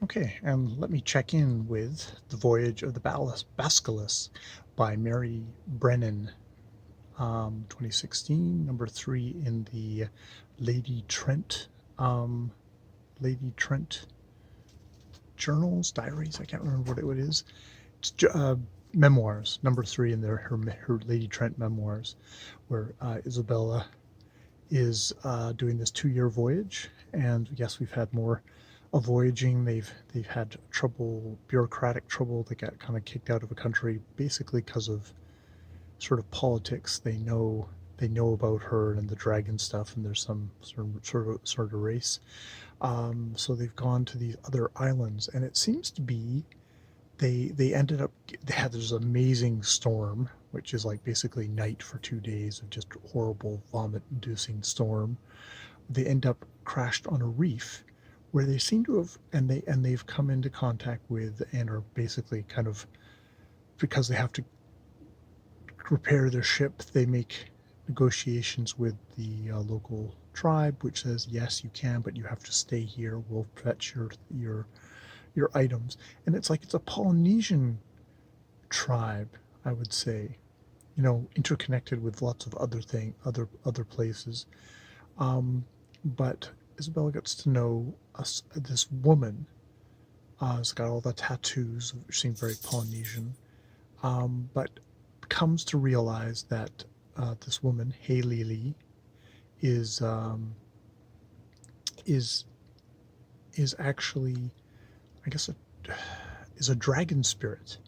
Okay, and let me check in with The Voyage of the Basilisk by Mary Brennan, 2016, number 3 in the Lady Trent, um, Lady Trent journals, diaries. I can't remember what it is. It's memoirs, number 3 in her Lady Trent memoirs, where Isabella is doing this 2-year voyage, and yes, we've had more voyaging. They've had trouble, bureaucratic trouble. They got kind of kicked out of a country basically because of sort of politics. They know about her and the dragon stuff, and there's some sort of race. So they've gone to these other islands, and it seems to be they ended up they had this amazing storm, which is like basically night for 2 days of just horrible vomit-inducing storm. They end up crashed on a reef where they seem to have they've come into contact with and are basically kind of, because they have to repair their ship, they make negotiations with the local tribe, which says yes, you can, but you have to stay here. We'll fetch your items. And it's like it's a Polynesian tribe, I would say, interconnected with lots of other places. But Isabella gets to know this woman. Has got all the tattoos, which seem very Polynesian, but comes to realize that this woman, Haley Lee, is is is actually, I guess, is a dragon spirit,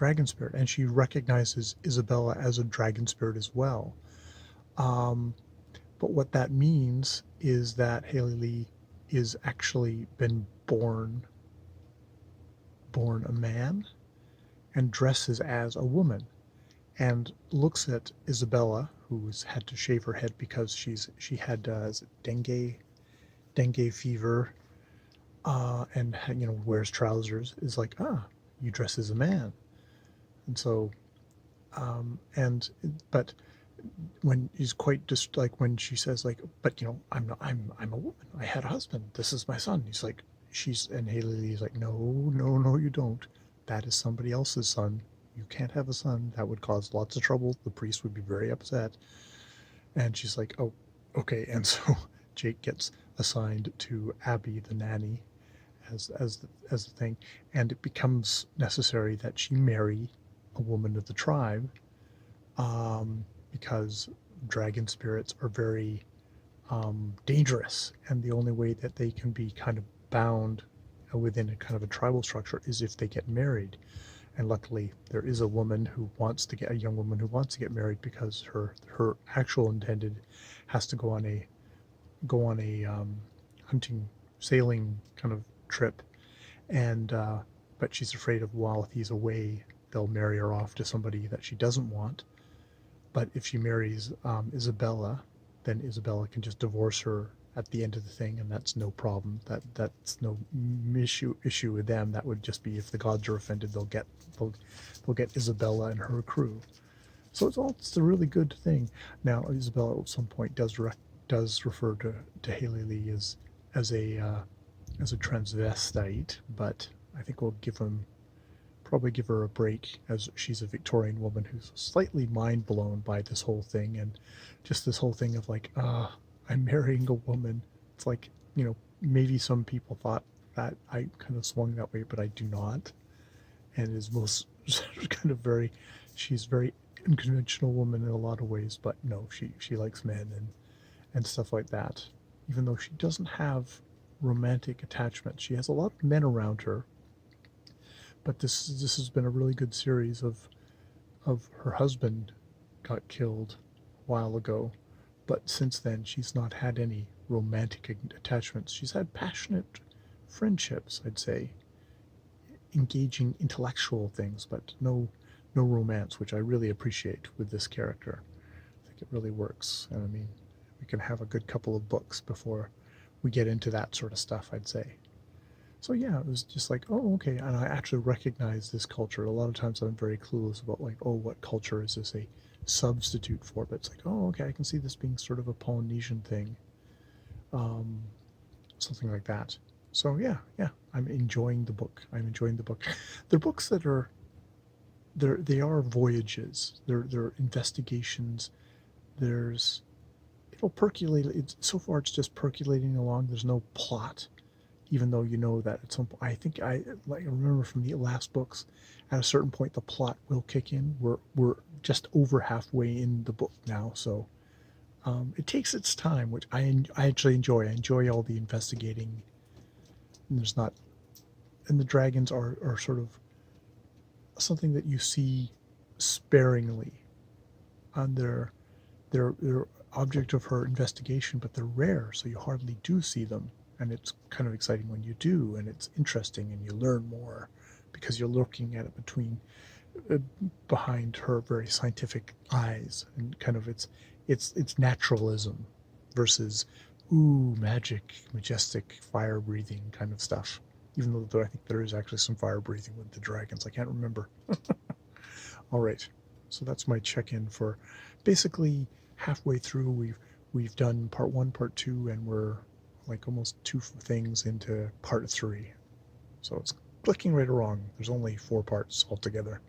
and she recognizes Isabella as a dragon spirit as well. Um, but what that means is that Haley Lee is actually been born a man and dresses as a woman, and looks at Isabella, who's had to shave her head because she had dengue fever, and wears trousers. Is like, you dress as a man. And so, and but when he's quite just like when she says like, but I'm not, I'm a woman, I had a husband, this is my son. He's like, and Haley's like, no, no, no, you don't. That is somebody else's son. You can't have a son. That would cause lots of trouble. The priest would be very upset. And she's like, oh, okay. And so Jake gets assigned to Abby, the nanny, as the thing, and it becomes necessary that she marry a woman of the tribe, because dragon spirits are very dangerous, and the only way that they can be kind of bound within a kind of a tribal structure is if they get married. And luckily, there is a young woman who wants to get married, because her actual intended has to go on a hunting, sailing kind of trip, and but she's afraid of, while he's away, they'll marry her off to somebody that she doesn't want. But if she marries Isabella, then Isabella can just divorce her at the end of the thing, and that's no problem. That's no issue with them. That would just be, if the gods are offended, they'll get Isabella and her crew. So it's a really good thing. Now Isabella at some point does refer to Haley Lee as a transvestite, but I think we'll probably give her a break, as she's a Victorian woman who's slightly mind blown by this whole thing, and just this whole thing of like, I'm marrying a woman. It's like, maybe some people thought that I kind of swung that way, but I do not. And is most kind of she's very unconventional woman in a lot of ways, but no, she likes men and stuff like that. Even though she doesn't have romantic attachments, she has a lot of men around her. But this has been a really good series of her husband got killed a while ago, but since then she's not had any romantic attachments. She's had passionate friendships, I'd say, engaging intellectual things, but no romance, which I really appreciate with this character. I think it really works, and I mean, we can have a good couple of books before we get into that sort of stuff, I'd say. So yeah, it was just like, oh, okay, and I actually recognize this culture. A lot of times I'm very clueless about like, oh, what culture is this a substitute for? But it's like, oh, okay, I can see this being sort of a Polynesian thing, something like that. So yeah, I'm enjoying the book. I'm enjoying the book. They're books that are they are voyages. They're investigations. There's it'll percolate. It's so far it's just percolating along. There's no plot, even though you know that at some point. I think I remember from the last books, at a certain point the plot will kick in. We're just over halfway in the book now, so it takes its time, which I actually enjoy. I enjoy all the investigating. And there's not, and the dragons are sort of something that you see sparingly on their object of her investigation, but they're rare, so you hardly do see them. And it's kind of exciting when you do, and it's interesting, and you learn more because you're looking at it uh, behind her very scientific eyes, and kind of it's naturalism versus magic, majestic, fire breathing kind of stuff. Even though I think there is actually some fire breathing with the dragons, I can't remember. All right, so that's my check-in for basically halfway through. We've done part one, part two, and we're like almost two things into part three. So it's clicking right along. There's only 4 parts altogether.